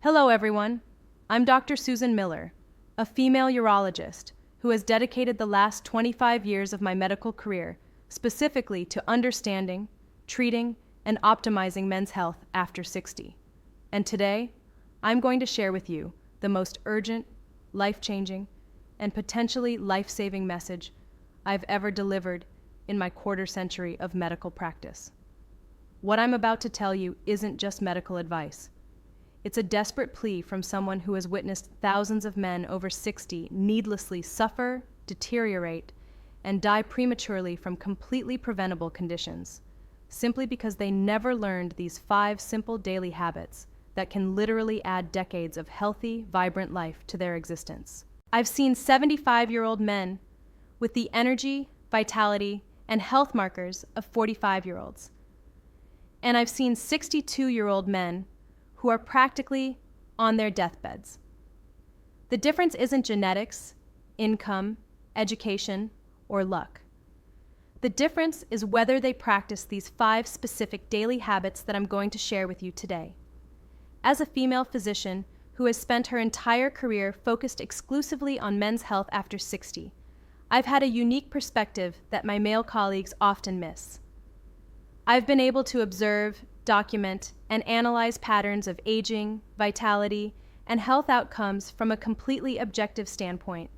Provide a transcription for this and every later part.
Hello, everyone. I'm Dr. Susan Miller, a female urologist who has dedicated the last 25 years of my medical career specifically to understanding, treating, and optimizing men's health after 60. And today, I'm going to share with you the most urgent, life-changing, and potentially life-saving message I've ever delivered in my quarter century of medical practice. What I'm about to tell you isn't just medical advice. It's a desperate plea from someone who has witnessed thousands of men over 60 needlessly suffer, deteriorate, and die prematurely from completely preventable conditions, simply because they never learned these 5 simple daily habits that can literally add decades of healthy, vibrant life to their existence. I've seen 75-year-old men with the energy, vitality, and health markers of 45-year-olds. And I've seen 62-year-old men who are practically on their deathbeds. The difference isn't genetics, income, education, or luck. The difference is whether they practice these 5 specific daily habits that I'm going to share with you today. As a female physician who has spent her entire career focused exclusively on men's health after 60, I've had a unique perspective that my male colleagues often miss. I've been able to observe, document, and analyze patterns of aging, vitality, and health outcomes from a completely objective standpoint,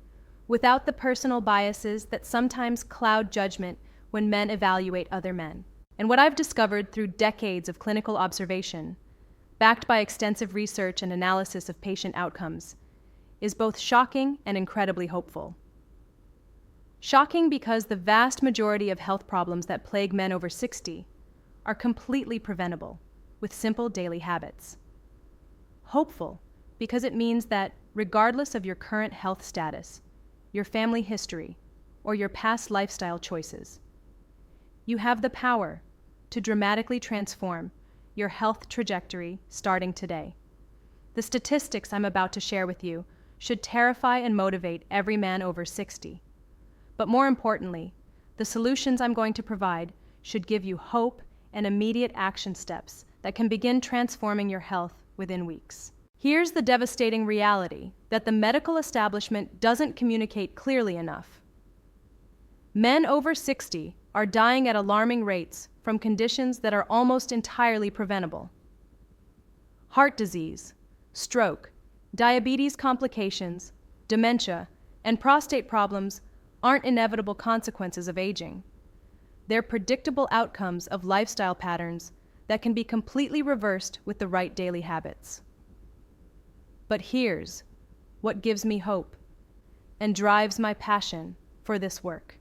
without the personal biases that sometimes cloud judgment when men evaluate other men. And what I've discovered through decades of clinical observation, backed by extensive research and analysis of patient outcomes, is both shocking and incredibly hopeful. Shocking because the vast majority of health problems that plague men over 60 are completely preventable with simple daily habits. Hopeful because it means that regardless of your current health status, your family history, or your past lifestyle choices, you have the power to dramatically transform your health trajectory starting today. The statistics I'm about to share with you should terrify and motivate every man over 60. But more importantly, the solutions I'm going to provide should give you hope and immediate action steps that can begin transforming your health within weeks. Here's the devastating reality that the medical establishment doesn't communicate clearly enough. Men over 60 are dying at alarming rates from conditions that are almost entirely preventable. Heart disease, stroke, diabetes complications, dementia, and prostate problems aren't inevitable consequences of aging. They're predictable outcomes of lifestyle patterns that can be completely reversed with the right daily habits. But here's what gives me hope and drives my passion for this work.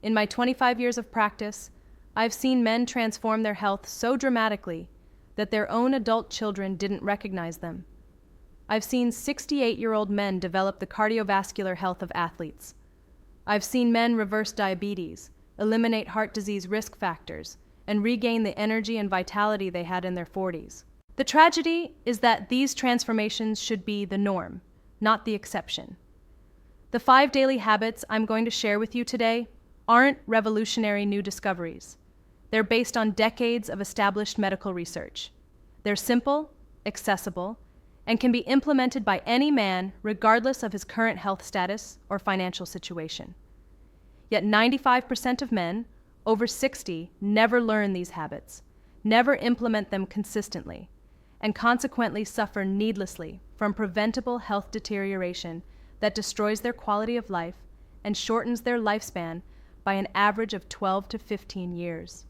In my 25 years of practice, I've seen men transform their health so dramatically that their own adult children didn't recognize them. I've seen 68-year-old men develop the cardiovascular health of athletes. I've seen men reverse diabetes, eliminate heart disease risk factors, and regain the energy and vitality they had in their 40s. The tragedy is that these transformations should be the norm, not the exception. The 5 daily habits I'm going to share with you today aren't revolutionary new discoveries. They're based on decades of established medical research. They're simple, accessible, and can be implemented by any man regardless of his current health status or financial situation. Yet 95% of men over 60 never learn these habits, never implement them consistently, and consequently suffer needlessly from preventable health deterioration that destroys their quality of life and shortens their lifespan by an average of 12 to 15 years.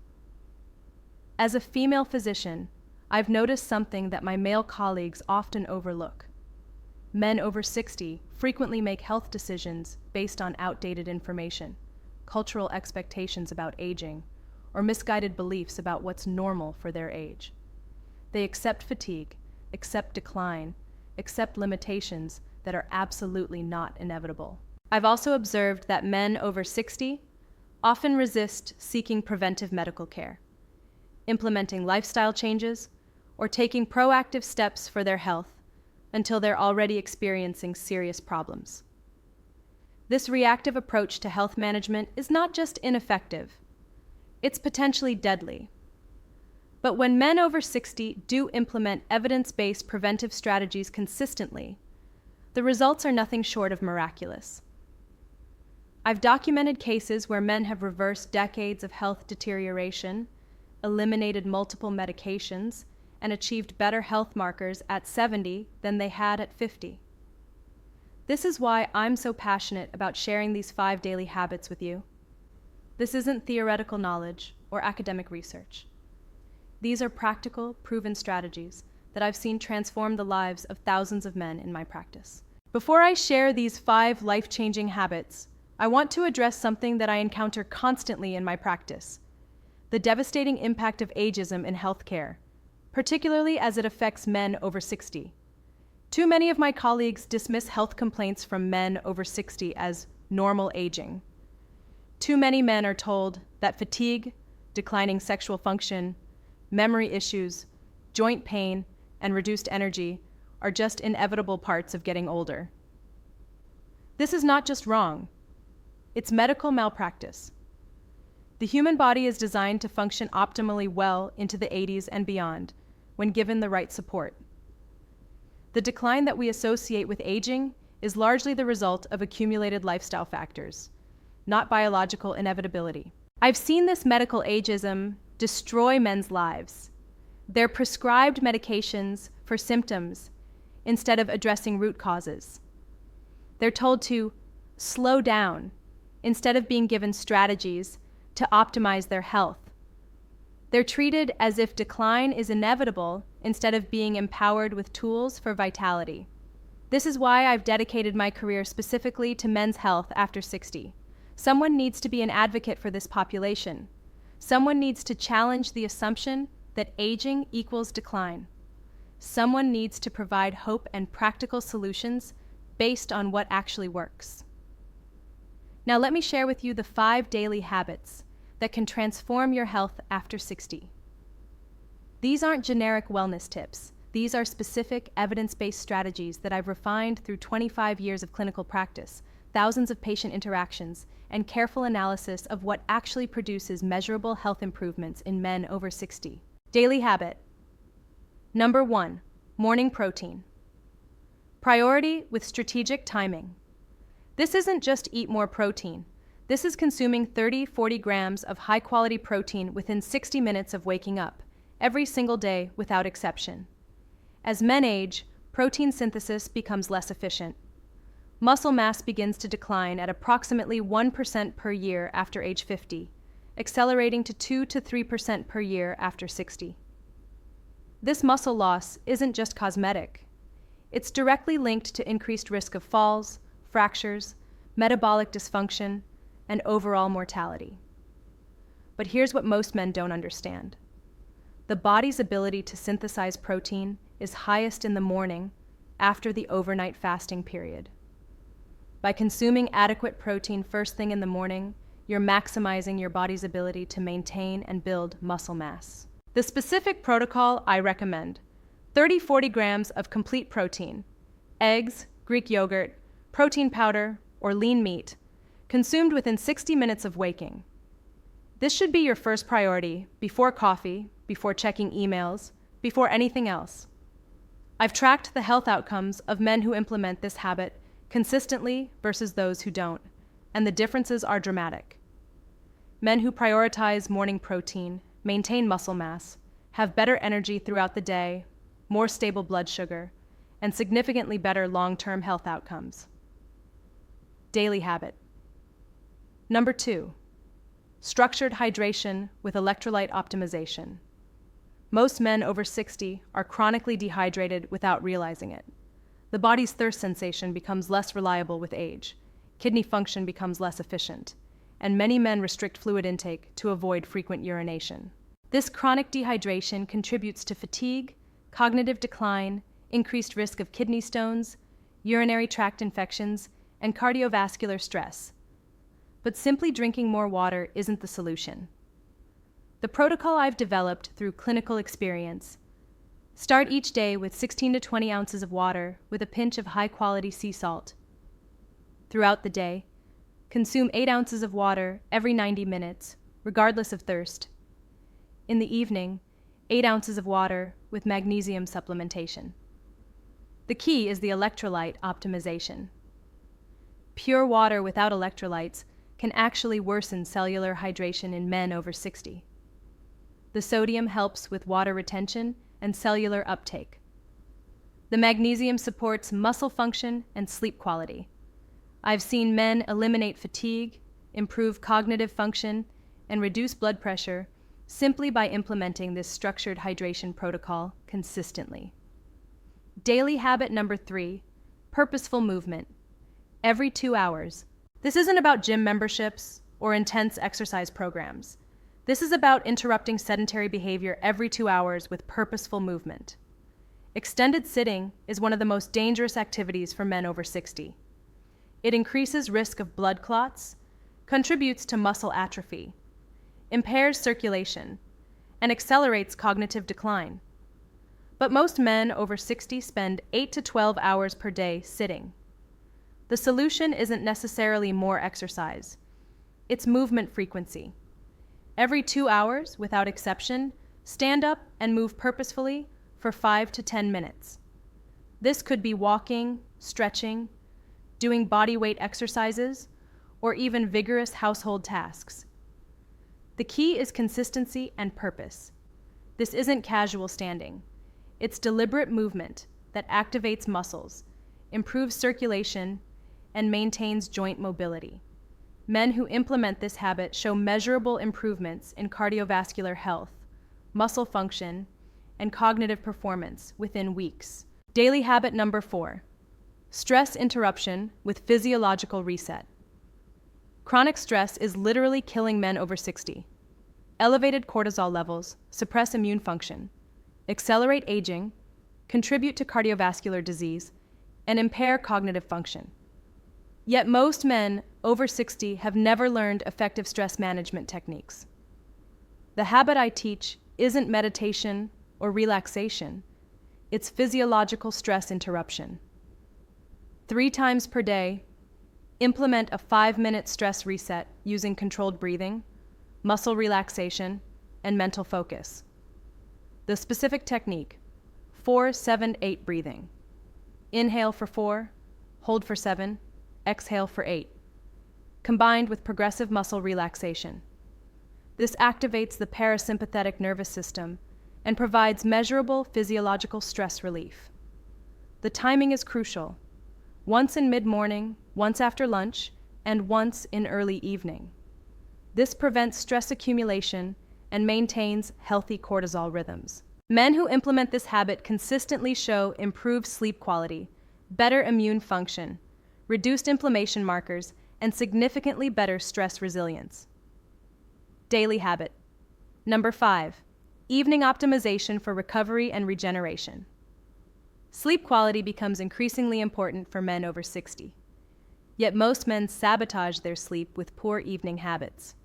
As a female physician, I've noticed something that my male colleagues often overlook. Men over 60 frequently make health decisions based on outdated information, cultural expectations about aging, or misguided beliefs about what's normal for their age. They accept fatigue, accept decline, accept limitations that are absolutely not inevitable. I've also observed that men over 60 often resist seeking preventive medical care, implementing lifestyle changes, or taking proactive steps for their health until they're already experiencing serious problems. This reactive approach to health management is not just ineffective, it's potentially deadly. But when men over 60 do implement evidence-based preventive strategies consistently, the results are nothing short of miraculous. I've documented cases where men have reversed decades of health deterioration, eliminated multiple medications, and achieved better health markers at 70 than they had at 50. This is why I'm so passionate about sharing these 5 daily habits with you. This isn't theoretical knowledge or academic research. These are practical, proven strategies that I've seen transform the lives of thousands of men in my practice. Before I share these 5 life-changing habits, I want to address something that I encounter constantly in my practice: the devastating impact of ageism in healthcare, particularly as it affects men over 60. Too many of my colleagues dismiss health complaints from men over 60 as normal aging. Too many men are told that fatigue, declining sexual function, memory issues, joint pain, and reduced energy are just inevitable parts of getting older. This is not just wrong. It's medical malpractice. The human body is designed to function optimally well into the 80s and beyond when given the right support. The decline that we associate with aging is largely the result of accumulated lifestyle factors, not biological inevitability. I've seen this medical ageism destroy men's lives. They're prescribed medications for symptoms instead of addressing root causes. They're told to slow down instead of being given strategies to optimize their health. They're treated as if decline is inevitable instead of being empowered with tools for vitality. This is why I've dedicated my career specifically to men's health after 60. Someone needs to be an advocate for this population. Someone needs to challenge the assumption that aging equals decline. Someone needs to provide hope and practical solutions based on what actually works. Now let me share with you the 5 daily habits that can transform your health after 60. These aren't generic wellness tips. These are specific, evidence-based strategies that I've refined through 25 years of clinical practice, thousands of patient interactions, and careful analysis of what actually produces measurable health improvements in men over 60. Daily habit. Number 1, morning protein. Priority with strategic timing. This isn't just eat more protein. This is consuming 30-40 grams of high-quality protein within 60 minutes of waking up, every single day without exception. As men age, protein synthesis becomes less efficient. Muscle mass begins to decline at approximately 1% per year after age 50, accelerating to 2 to 3% per year after 60. This muscle loss isn't just cosmetic. It's directly linked to increased risk of falls, fractures, metabolic dysfunction, and overall mortality. But here's what most men don't understand. The body's ability to synthesize protein is highest in the morning after the overnight fasting period. By consuming adequate protein first thing in the morning, you're maximizing your body's ability to maintain and build muscle mass. The specific protocol I recommend: 30-40 grams of complete protein, eggs, Greek yogurt, protein powder, or lean meat, consumed within 60 minutes of waking. This should be your first priority before coffee, before checking emails, before anything else. I've tracked the health outcomes of men who implement this habit consistently versus those who don't, and the differences are dramatic. Men who prioritize morning protein, maintain muscle mass, have better energy throughout the day, more stable blood sugar, and significantly better long-term health outcomes. Daily habit. Number 2, structured hydration with electrolyte optimization. Most men over 60 are chronically dehydrated without realizing it. The body's thirst sensation becomes less reliable with age, kidney function becomes less efficient, and many men restrict fluid intake to avoid frequent urination. This chronic dehydration contributes to fatigue, cognitive decline, increased risk of kidney stones, urinary tract infections, and cardiovascular stress. But simply drinking more water isn't the solution. The protocol I've developed through clinical experience: start each day with 16 to 20 ounces of water with a pinch of high-quality sea salt. Throughout the day, consume 8 ounces of water every 90 minutes, regardless of thirst. In the evening, 8 ounces of water with magnesium supplementation. The key is the electrolyte optimization. Pure water without electrolytes can actually worsen cellular hydration in men over 60. The sodium helps with water retention and cellular uptake. The magnesium supports muscle function and sleep quality. I've seen men eliminate fatigue, improve cognitive function, and reduce blood pressure simply by implementing this structured hydration protocol consistently. Daily habit number 3, purposeful movement. Every 2 hours. This isn't about gym memberships or intense exercise programs. This is about interrupting sedentary behavior every 2 hours with purposeful movement. Extended sitting is one of the most dangerous activities for men over 60. It increases risk of blood clots, contributes to muscle atrophy, impairs circulation, and accelerates cognitive decline. But most men over 60 spend 8 to 12 hours per day sitting. The solution isn't necessarily more exercise. It's movement frequency. Every 2 hours, without exception, stand up and move purposefully for 5 to 10 minutes. This could be walking, stretching, doing body weight exercises, or even vigorous household tasks. The key is consistency and purpose. This isn't casual standing. It's deliberate movement that activates muscles, improves circulation, and maintains joint mobility. Men who implement this habit show measurable improvements in cardiovascular health, muscle function, and cognitive performance within weeks. Daily habit number 4, stress interruption with physiological reset. Chronic stress is literally killing men over 60. Elevated cortisol levels suppress immune function, accelerate aging, contribute to cardiovascular disease, and impair cognitive function. Yet most men over 60 have never learned effective stress management techniques. The habit I teach isn't meditation or relaxation, it's physiological stress interruption. 3 times per day, implement a 5-minute stress reset using controlled breathing, muscle relaxation, and mental focus. The specific technique: 4-7-8 breathing. Inhale for 4, hold for 7, exhale for 8, combined with progressive muscle relaxation. This activates the parasympathetic nervous system and provides measurable physiological stress relief. The timing is crucial: once in mid-morning, once after lunch, and once in early evening. This prevents stress accumulation and maintains healthy cortisol rhythms. Men who implement this habit consistently show improved sleep quality, better immune function, reduced inflammation markers, and significantly better stress resilience. Daily habit. Number 5, evening optimization for recovery and regeneration. Sleep quality becomes increasingly important for men over 60. Yet most men sabotage their sleep with poor evening habits.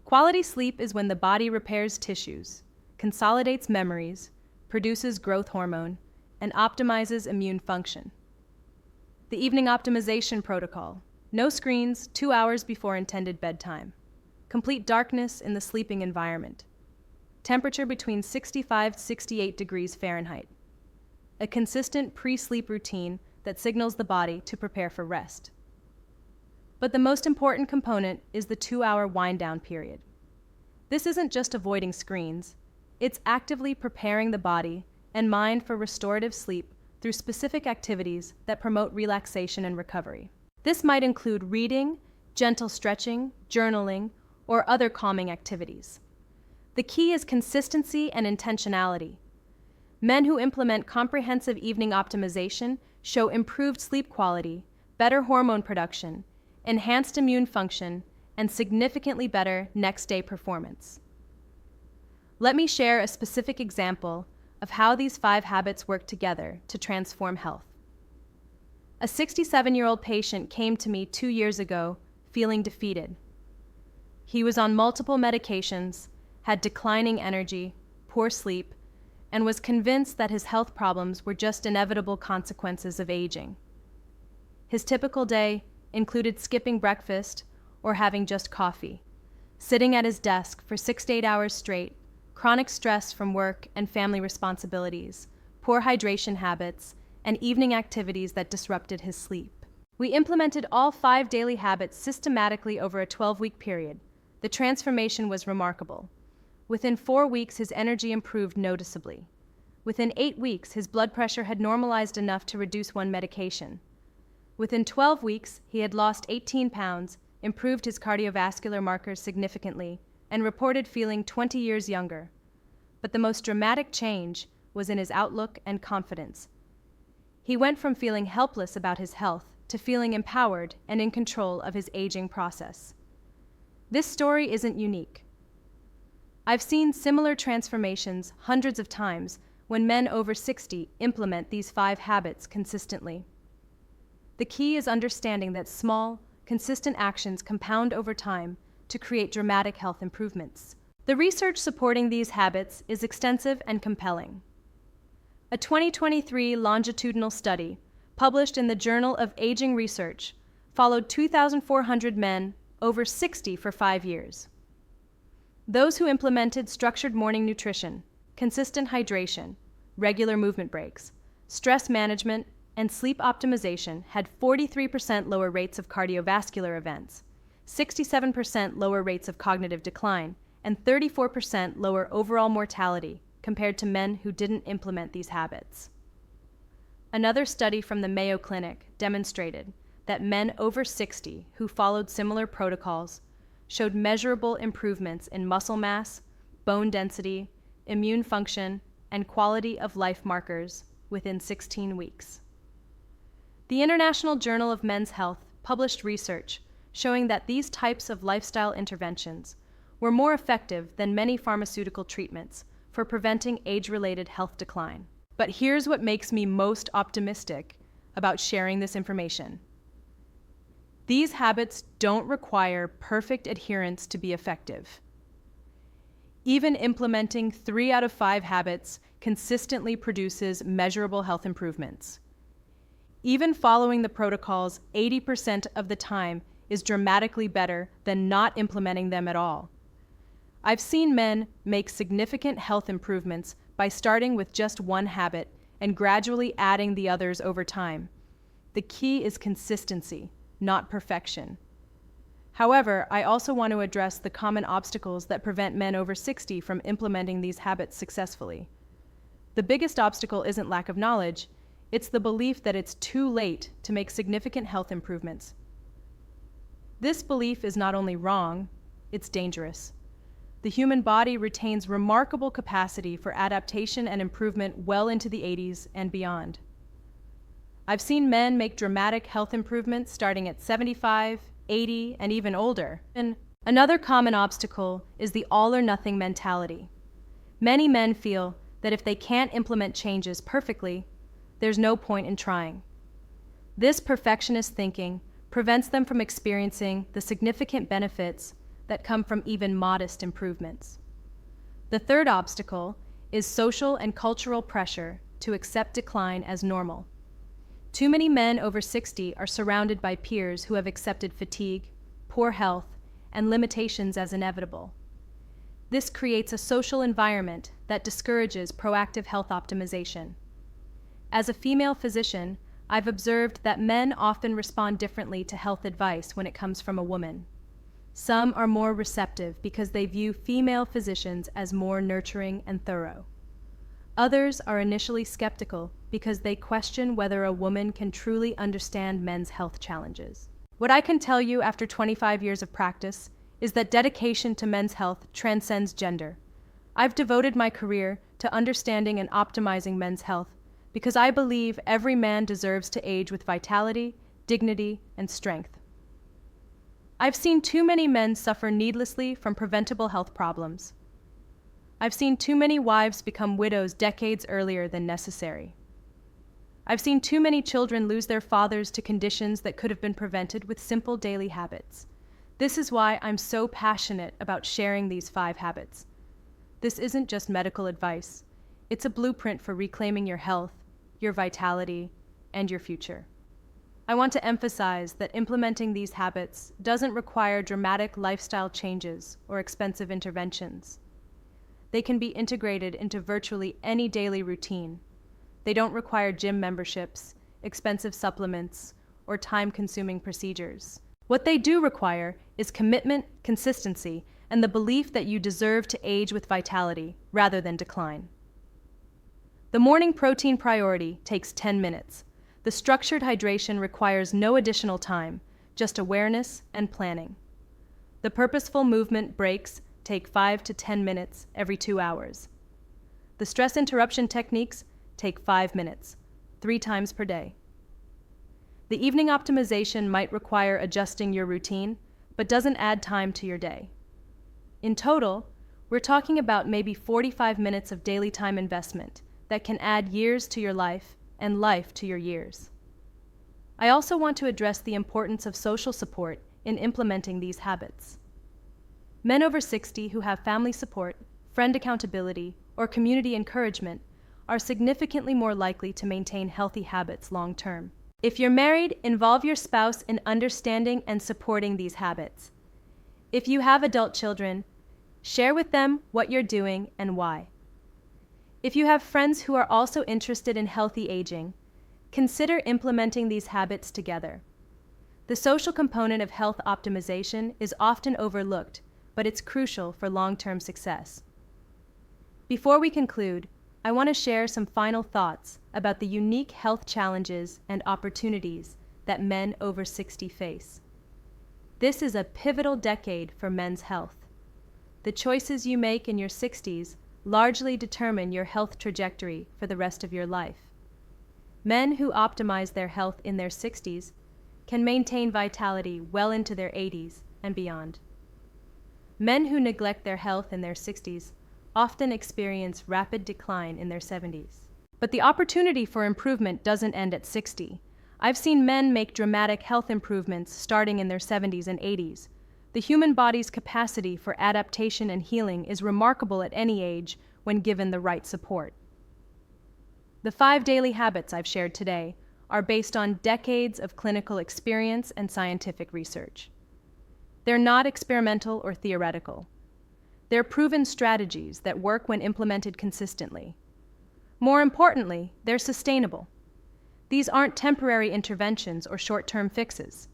Quality sleep is when the body repairs tissues, consolidates memories, produces growth hormone, and optimizes immune function. The evening optimization protocol: no screens 2 hours before intended bedtime. Complete darkness in the sleeping environment. Temperature between 65 to 68 degrees Fahrenheit. A consistent pre-sleep routine that signals the body to prepare for rest. But the most important component is the 2-hour wind-down period. This isn't just avoiding screens, it's actively preparing the body and mind for restorative sleep through specific activities that promote relaxation and recovery. This might include reading, gentle stretching, journaling, or other calming activities. The key is consistency and intentionality. Men who implement comprehensive evening optimization show improved sleep quality, better hormone production, enhanced immune function, and significantly better next-day performance. Let me share a specific example of how these 5 habits work together to transform health. A 67-year-old patient came to me 2 years ago feeling defeated. He was on multiple medications, had declining energy, poor sleep, and was convinced that his health problems were just inevitable consequences of aging. His typical day included skipping breakfast or having just coffee, sitting at his desk for 6 to 8 hours straight, chronic stress from work and family responsibilities, poor hydration habits, and evening activities that disrupted his sleep. We implemented all 5 daily habits systematically over a 12-week period. The transformation was remarkable. Within 4 weeks, his energy improved noticeably. Within 8 weeks, his blood pressure had normalized enough to reduce one medication. Within 12 weeks, he had lost 18 pounds, improved his cardiovascular markers significantly, and reported feeling 20 years younger. But the most dramatic change was in his outlook and confidence. He went from feeling helpless about his health to feeling empowered and in control of his aging process. This story isn't unique. I've seen similar transformations hundreds of times when men over 60 implement these 5 habits consistently. The key is understanding that small, consistent actions compound over time to create dramatic health improvements. The research supporting these habits is extensive and compelling. A 2023 longitudinal study, published in the Journal of Aging Research, followed 2,400 men over 60 for 5 years. Those who implemented structured morning nutrition, consistent hydration, regular movement breaks, stress management, and sleep optimization had 43% lower rates of cardiovascular events, 67% lower rates of cognitive decline, and 34% lower overall mortality compared to men who didn't implement these habits. Another study from the Mayo Clinic demonstrated that men over 60 who followed similar protocols showed measurable improvements in muscle mass, bone density, immune function, and quality of life markers within 16 weeks. The International Journal of Men's Health published research showing that these types of lifestyle interventions were more effective than many pharmaceutical treatments for preventing age-related health decline. But here's what makes me most optimistic about sharing this information. These habits don't require perfect adherence to be effective. Even implementing 3 out of 5 habits consistently produces measurable health improvements. Even following the protocols 80% of the time is dramatically better than not implementing them at all. I've seen men make significant health improvements by starting with just one habit and gradually adding the others over time. The key is consistency, not perfection. However, I also want to address the common obstacles that prevent men over 60 from implementing these habits successfully. The biggest obstacle isn't lack of knowledge, it's the belief that it's too late to make significant health improvements. This belief is not only wrong, it's dangerous. The human body retains remarkable capacity for adaptation and improvement well into the 80s and beyond. I've seen men make dramatic health improvements starting at 75, 80, and even older. And another common obstacle is the all-or-nothing mentality. Many men feel that if they can't implement changes perfectly, there's no point in trying. This perfectionist thinking prevents them from experiencing the significant benefits that come from even modest improvements. The third obstacle is social and cultural pressure to accept decline as normal. Too many men over 60 are surrounded by peers who have accepted fatigue, poor health, and limitations as inevitable. This creates a social environment that discourages proactive health optimization. As a female physician, I've observed that men often respond differently to health advice when it comes from a woman. Some are more receptive because they view female physicians as more nurturing and thorough. Others are initially skeptical because they question whether a woman can truly understand men's health challenges. What I can tell you after 25 years of practice is that dedication to men's health transcends gender. I've devoted my career to understanding and optimizing men's health because I believe every man deserves to age with vitality, dignity, and strength. I've seen too many men suffer needlessly from preventable health problems. I've seen too many wives become widows decades earlier than necessary. I've seen too many children lose their fathers to conditions that could have been prevented with simple daily habits. This is why I'm so passionate about sharing these 5 habits. This isn't just medical advice. It's a blueprint for reclaiming your health, your vitality, and your future. I want to emphasize that implementing these habits doesn't require dramatic lifestyle changes or expensive interventions. They can be integrated into virtually any daily routine. They don't require gym memberships, expensive supplements, or time-consuming procedures. What they do require is commitment, consistency, and the belief that you deserve to age with vitality rather than decline. The morning protein priority takes 10 minutes. The structured hydration requires no additional time, just awareness and planning. The purposeful movement breaks take 5 to 10 minutes every 2 hours. The stress interruption techniques take 5 minutes, 3 times per day. The evening optimization might require adjusting your routine, but doesn't add time to your day. In total, we're talking about maybe 45 minutes of daily time investment that can add years to your life and life to your years. I also want to address the importance of social support in implementing these habits. Men over 60 who have family support, friend accountability, or community encouragement are significantly more likely to maintain healthy habits long term. If you're married, involve your spouse in understanding and supporting these habits. If you have adult children, share with them what you're doing and why. If you have friends who are also interested in healthy aging, consider implementing these habits together. The social component of health optimization is often overlooked, but it's crucial for long-term success. Before we conclude, I want to share some final thoughts about the unique health challenges and opportunities that men over 60 face. This is a pivotal decade for men's health. The choices you make in your 60s largely determine your health trajectory for the rest of your life. Men who optimize their health in their 60s can maintain vitality well into their 80s and beyond. Men who neglect their health in their 60s often experience rapid decline in their 70s. But the opportunity for improvement doesn't end at 60. I've seen men make dramatic health improvements starting in their 70s and 80s. The human body's capacity for adaptation and healing is remarkable at any age when given the right support. The 5 daily habits I've shared today are based on decades of clinical experience and scientific research. They're not experimental or theoretical. They're proven strategies that work when implemented consistently. More importantly, they're sustainable. These aren't temporary interventions or short-term fixes.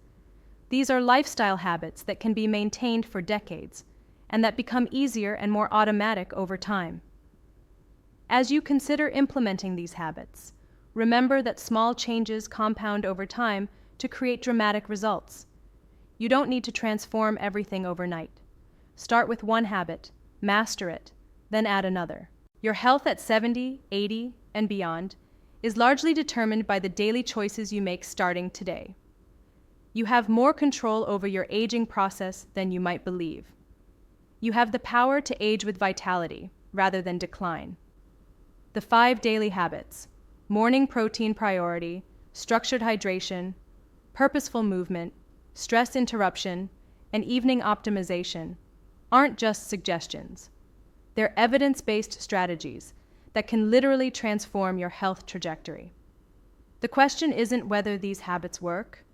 These are lifestyle habits that can be maintained for decades and that become easier and more automatic over time. As you consider implementing these habits, remember that small changes compound over time to create dramatic results. You don't need to transform everything overnight. Start with one habit, master it, then add another. Your health at 70, 80, and beyond is largely determined by the daily choices you make starting today. You have more control over your aging process than you might believe. You have the power to age with vitality rather than decline. The 5 daily habits: morning protein priority, structured hydration, purposeful movement, stress interruption, and evening optimization aren't just suggestions. They're evidence-based strategies that can literally transform your health trajectory. The question isn't whether these habits work.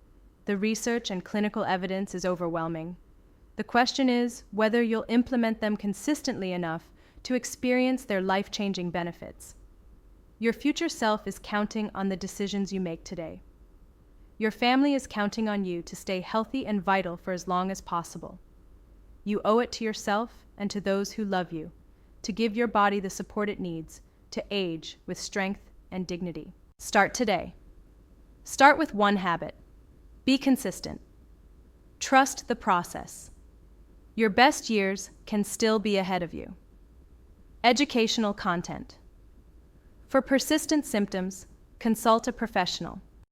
The research and clinical evidence is overwhelming. The question is whether you'll implement them consistently enough to experience their life-changing benefits. Your future self is counting on the decisions you make today. Your family is counting on you to stay healthy and vital for as long as possible. You owe it to yourself and to those who love you to give your body the support it needs to age with strength and dignity. Start today. Start with one habit. Be consistent. Trust the process. Your best years can still be ahead of you. Educational content. For persistent symptoms, consult a professional.